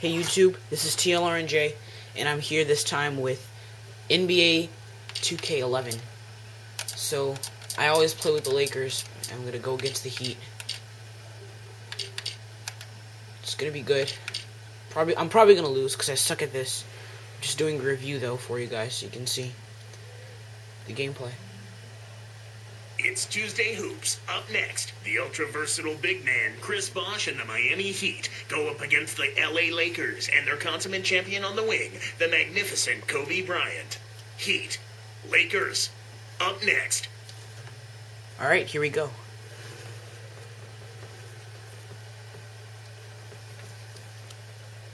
Hey YouTube, this is TLRNJ, and I'm here this time with NBA 2K11. So, I always play with the Lakers. I'm gonna go against the Heat. It's gonna be good. I'm probably gonna lose because I suck at this. I'm just doing a review though for you guys so you can see the gameplay. It's Tuesday Hoops. Up next, the ultra-versatile big man, Chris Bosh and the Miami Heat go up against the LA Lakers and their consummate champion on the wing, the magnificent Kobe Bryant. Heat. Lakers. Up next. Alright, here we go.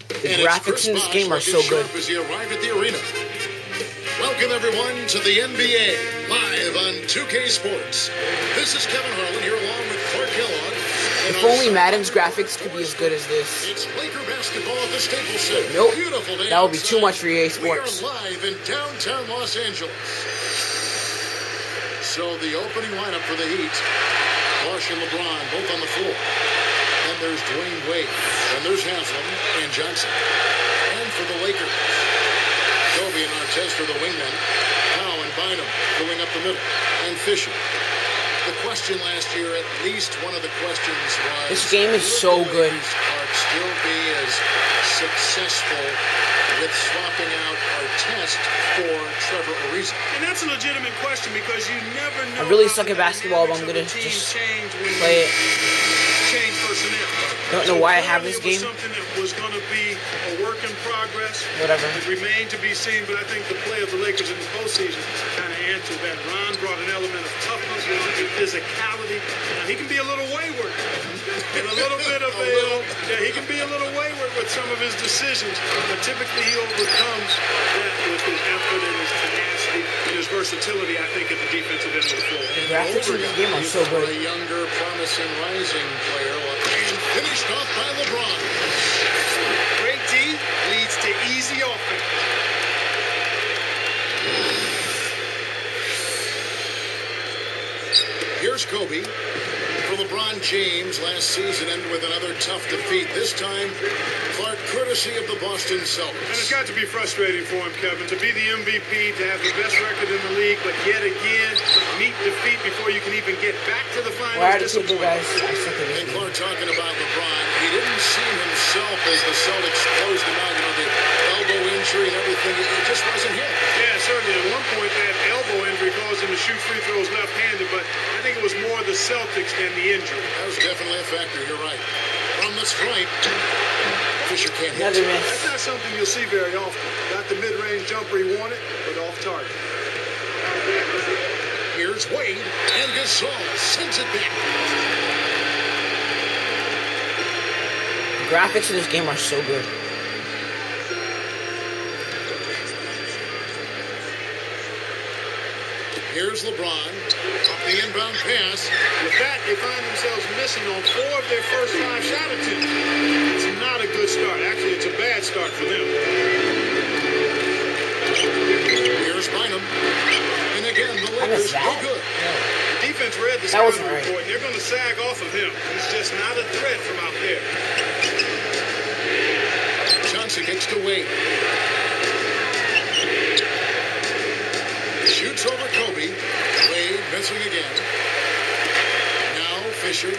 The graphics in this game are so good. As he arrived at the arena. Welcome everyone to the NBA, live on 2K Sports. This is Kevin Harlan here along with Clark Kellogg. If only Madden's graphics could be as good as this. It's Laker basketball at the Staples Center. Nope, Beautiful day that would be too outside. much for EA Sports. We are live in downtown Los Angeles. So the opening lineup for the Heat, Bosh and LeBron both on the floor. Then there's Dwayne Wade. Then there's Haslam and Johnson. And for the Lakers, Kobe and Artest are the wingmen. Howe and Bynum going up the middle. And Fisher. The question last year, at least one of the questions was... This game is so good. ...Clark still be as successful with swapping out Artest for Trevor Ariza? And that's a legitimate question because you never know... I really suck at basketball, but I'm gonna just play it. Change personnel. Don't know why I have this game. Something that was going to be a work in progress. Whatever. It remained to be seen, but I think the play of the Lakers in the postseason kind of answered that. Ron brought an element of toughness and physicality. Now, he can be a little wayward. And a little bit of he can be a little wayward with some of his decisions, but typically he overcomes that with his effort and his tenacity and his versatility, I think, at the defensive end of the floor. The graphics in this game are so For good. a younger, promising, rising player. And finished off by LeBron. Great D leads to easy offense. Here's Kobe. For LeBron James, last season ended with another tough defeat. This time, Clark, courtesy of the Boston Celtics. And it's got to be frustrating for him, Kevin, to be the MVP, to have the best record in the league, but yet again, meet defeat before you can even get back to the finals. Why are these people guys? I suck at this And game. Clark talking about LeBron. He didn't see himself as the Celtics closed him out. You know, the elbow injury and everything. It just wasn't him. Yeah, certainly. At one point, that elbow injury caused him to shoot free throws left-handed, but I think it was more the Celtics than the injury. That was definitely a factor. You're right. From the stripe, Fisher can't hit. Another miss. That's not something you'll see very often. Got the mid-range jumper he wanted, but off target. Here's Wade, and Gasol sends it back. The graphics in this game are so good. Here's LeBron, off the inbound pass. With that, they find themselves missing on 4 of their first 5 shot attempts. It's not a good start. Actually, it's a bad start for them. Here's Bynum. And again, the I missed Lakers no that. good. The defense read the That wasn't scouting right. report, and they're going to sag off of him. He's just not a threat from out there. Johnson gets to Wade. Shoots over Kobe. Wade missing again. Now Fisher.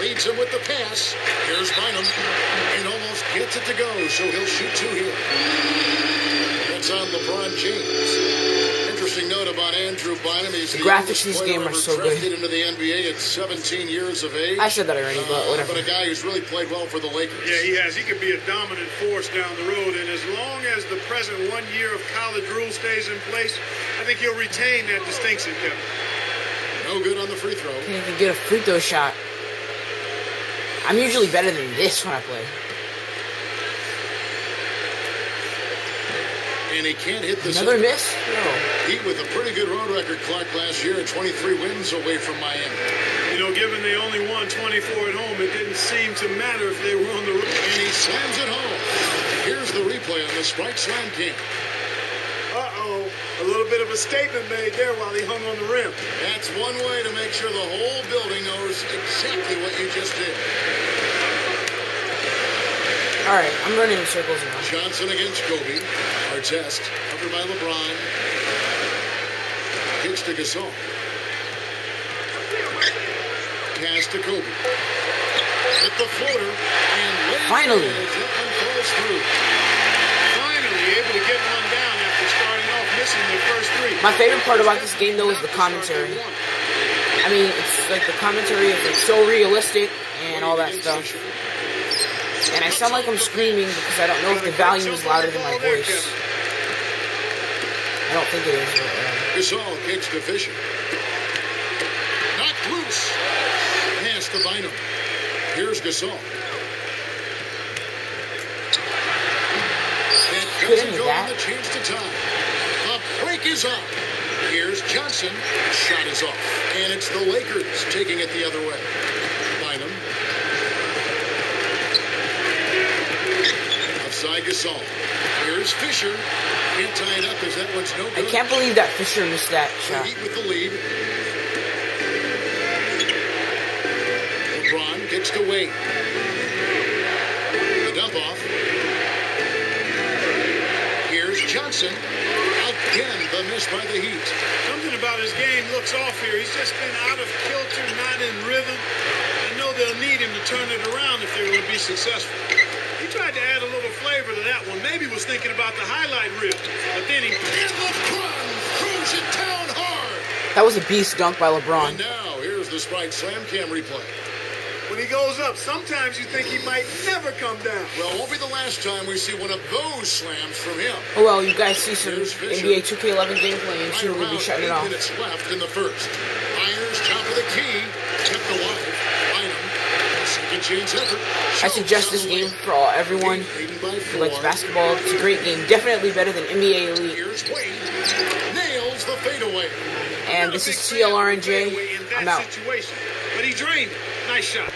Leads him with the pass. Here's Bynum. And almost gets it to go, so he'll shoot 2 here. That's on LeBron James. Interesting note about Andrew Bynum. He's The the graphics youngest in this player game are ever so drafted good. into the NBA at 17 years of age. I said that already, but whatever. But a guy who's really played well for the Lakers. Yeah, he has. He could be a dominant force down the road, and as long as the present 1 year of college rule stays in place, I think he'll retain that distinction, Kevin. No good on the free throw. Can't even get a free throw shot. I'm usually better than this when I play. And he can't hit the Another miss? No. Heat with a pretty good road record, Clark, last year at 23 wins away from Miami. You know, given they only won 24 at home, it didn't seem to matter if they were on the road. And he slams it home. Here's the replay on the Sprite Slam King. Uh-oh. A little bit of a statement made there while he hung on the rim. That's one way to make sure the whole building knows exactly what you just did. All right, I'm running in circles now. Johnson against Kobe. Artest, covered by LeBron. Kicks to Gasol. Pass to Kobe. Hit the floater. And Finally. that one falls through. Finally able to get one down after starting off missing their first three. My favorite part about this game, though, is the commentary. I mean, it's like the commentary is like so realistic and all that stuff. And I sound like I'm screaming because I don't know if the volume is louder than my voice. I don't think it is. But, Gasol kicks to Fisher. Knocked loose. Pass to Bynum. Here's Gasol. That doesn't go on the chance to tie. The break is up. Here's Johnson. Shot is off. And it's the Lakers taking it the other way. Bynum. Outside Gasol. Here's Fisher. Can't tie it up as that one's no I good. can't believe that Fisher missed that The shot. Heat with the lead. LeBron gets to Wade. The dump off. Here's Johnson. Again, the miss by the Heat. Something about his game looks off here. He's just been out of kilter, not in rhythm. I know they'll need him to turn it around if they're going to be successful. He tried to add a little flavor to that one. Maybe was thinking about the highlight reel. But then he... And LeBron throws it down hard. That was a beast dunk by And LeBron. now, here's the Sprite Slam Cam replay. When he goes up, sometimes you think he might never come down. Well, it won't be the last time we see one of those slams from him. Oh well, you guys see some Here's Fisher. NBA 2K11 gameplay and Right soon we'll be around shutting it 8 off. minutes left in the first. Myers, top of the key. Kept alive. Bynum. Second chance effort. I suggest this game for everyone Leading by who likes 4. basketball. It's a great game. Definitely better than NBA Elite. Here's Wade. Nails the fadeaway. And this is TLR and J. In that I'm out. situation. But he drained it. Nice shot.